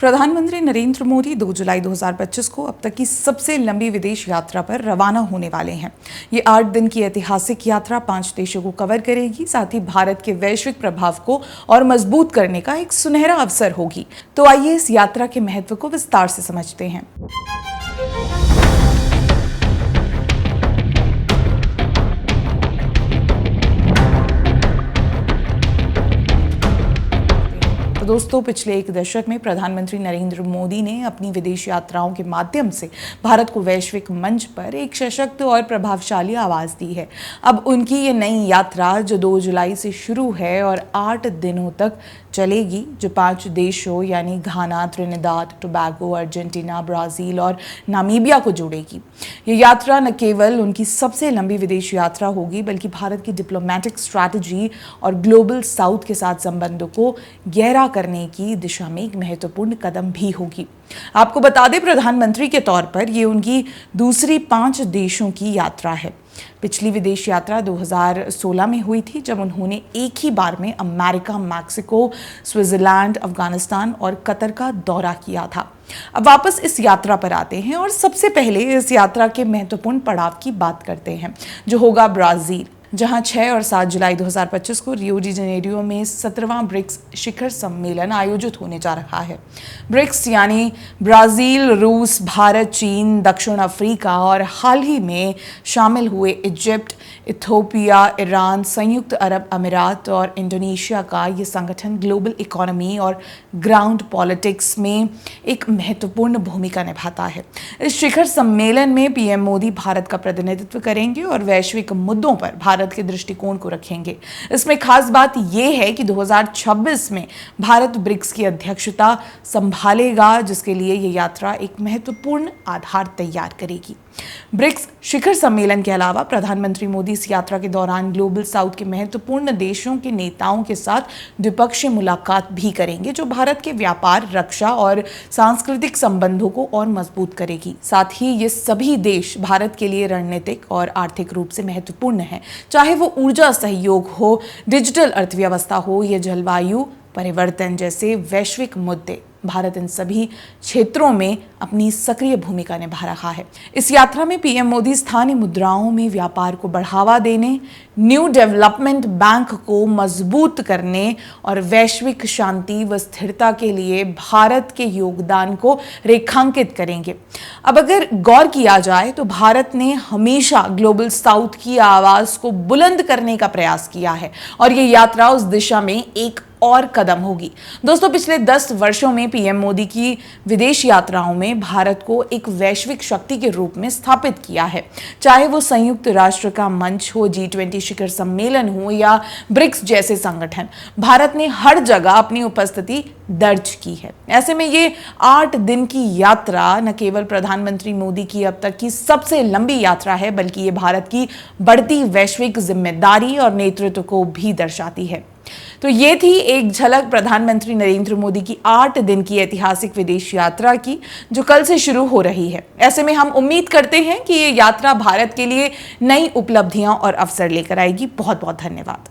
प्रधानमंत्री नरेंद्र मोदी 2 जुलाई 2025 को अब तक की सबसे लंबी विदेश यात्रा पर रवाना होने वाले हैं। ये 8 दिन की ऐतिहासिक यात्रा 5 देशों को कवर करेगी, साथ ही भारत के वैश्विक प्रभाव को और मजबूत करने का एक सुनहरा अवसर होगी। तो आइए इस यात्रा के महत्व को विस्तार से समझते हैं। तो दोस्तों, पिछले एक दशक में प्रधानमंत्री नरेंद्र मोदी ने अपनी विदेश यात्राओं के माध्यम से भारत को वैश्विक मंच पर एक सशक्त और प्रभावशाली आवाज दी है। अब उनकी ये नई यात्रा जो 2 जुलाई से शुरू है और 8 दिनों तक चलेगी, जो 5 देशों यानी घाना, त्रिनिदाद, टोबैगो, अर्जेंटीना, ब्राजील और नामीबिया को जोड़ेगी। ये यात्रा न केवल उनकी सबसे लंबी विदेश यात्रा होगी, बल्कि भारत की डिप्लोमेटिक स्ट्रैटेजी और ग्लोबल साउथ के साथ संबंधों को गहरा करने की दिशा में एक महत्वपूर्ण कदम भी होगी। आपको बता दें, प्रधानमंत्री के तौर पर ये उनकी दूसरी 5 देशों की यात्रा है। पिछली विदेश यात्रा 2016 में हुई थी, जब उन्होंने एक ही बार में अमेरिका, मैक्सिको, स्विट्जरलैंड, अफगानिस्तान और कतर का दौरा किया था। अब वापस इस यात्रा पर आते हैं और सबसे पहले इस यात्रा के महत्वपूर्ण पड़ाव की बात करते हैं, जो होगा ब्राजील, जहां 6 और 7 जुलाई 2025 को रियो डी जेनेरियो में 17वां ब्रिक्स शिखर सम्मेलन आयोजित होने जा रहा है। ब्रिक्स यानी ब्राजील, रूस, भारत, चीन, दक्षिण अफ्रीका और हाल ही में शामिल हुए इजिप्ट, इथियोपिया, ईरान, संयुक्त अरब अमीरात और इंडोनेशिया का ये संगठन ग्लोबल इकोनॉमी और ग्राउंड पॉलिटिक्स में एक महत्वपूर्ण भूमिका निभाता है। इस शिखर सम्मेलन में पीएम मोदी भारत का प्रतिनिधित्व करेंगे और वैश्विक मुद्दों पर भारत के दृष्टिकोण को रखेंगे। इसमें खास बात यह है कि 2026 में भारत ब्रिक्स की अध्यक्षता संभालेगा, जिसके लिए यह यात्रा एक महत्वपूर्ण आधार तैयार करेगी। ब्रिक्स शिखर सम्मेलन के अलावा प्रधानमंत्री मोदी इस यात्रा के दौरान ग्लोबल साउथ के महत्वपूर्ण देशों के नेताओं के साथ द्विपक्षीय मुलाकात भी करेंगे, जो भारत के व्यापार, रक्षा और सांस्कृतिक संबंधों को और मजबूत करेगी। साथ ही ये सभी देश भारत के लिए रणनीतिक और आर्थिक रूप से महत्वपूर्ण हैं, चाहे वो ऊर्जा सहयोग हो, डिजिटल अर्थव्यवस्था हो या जलवायु परिवर्तन जैसे वैश्विक मुद्दे। भारत इन सभी क्षेत्रों में अपनी सक्रिय भूमिका निभा रहा है। इस यात्रा में पीएम मोदी स्थानीय मुद्राओं में व्यापार को बढ़ावा देने, न्यू डेवलपमेंट बैंक को मजबूत करने और वैश्विक शांति व स्थिरता के लिए भारत के योगदान को रेखांकित करेंगे। अब अगर गौर किया जाए तो भारत ने हमेशा ग्लोबल साउथ की आवाज को बुलंद करने का प्रयास किया है और ये यात्रा उस दिशा में एक और कदम होगी। दोस्तों, पिछले 10 वर्षों में पीएम मोदी की विदेश यात्राओं में भारत को एक वैश्विक शक्ति के रूप में स्थापित किया है। चाहे वो संयुक्त राष्ट्र का मंच हो, G20 शिखर सम्मेलन हो या ब्रिक्स जैसे संगठन, भारत ने हर जगह अपनी उपस्थिति दर्ज की है। ऐसे में ये 8 दिन की यात्रा न केवल प्रधानमंत्री मोदी की अब तक की सबसे लंबी यात्रा है, बल्कि ये भारत की बढ़ती वैश्विक जिम्मेदारी और नेतृत्व को भी दर्शाती है। तो ये थी एक झलक प्रधानमंत्री नरेंद्र मोदी की 8 दिन की ऐतिहासिक विदेश यात्रा की, जो कल से शुरू हो रही है। ऐसे में हम उम्मीद करते हैं कि ये यात्रा भारत के लिए नई उपलब्धियां और अवसर लेकर आएगी। बहुत बहुत धन्यवाद।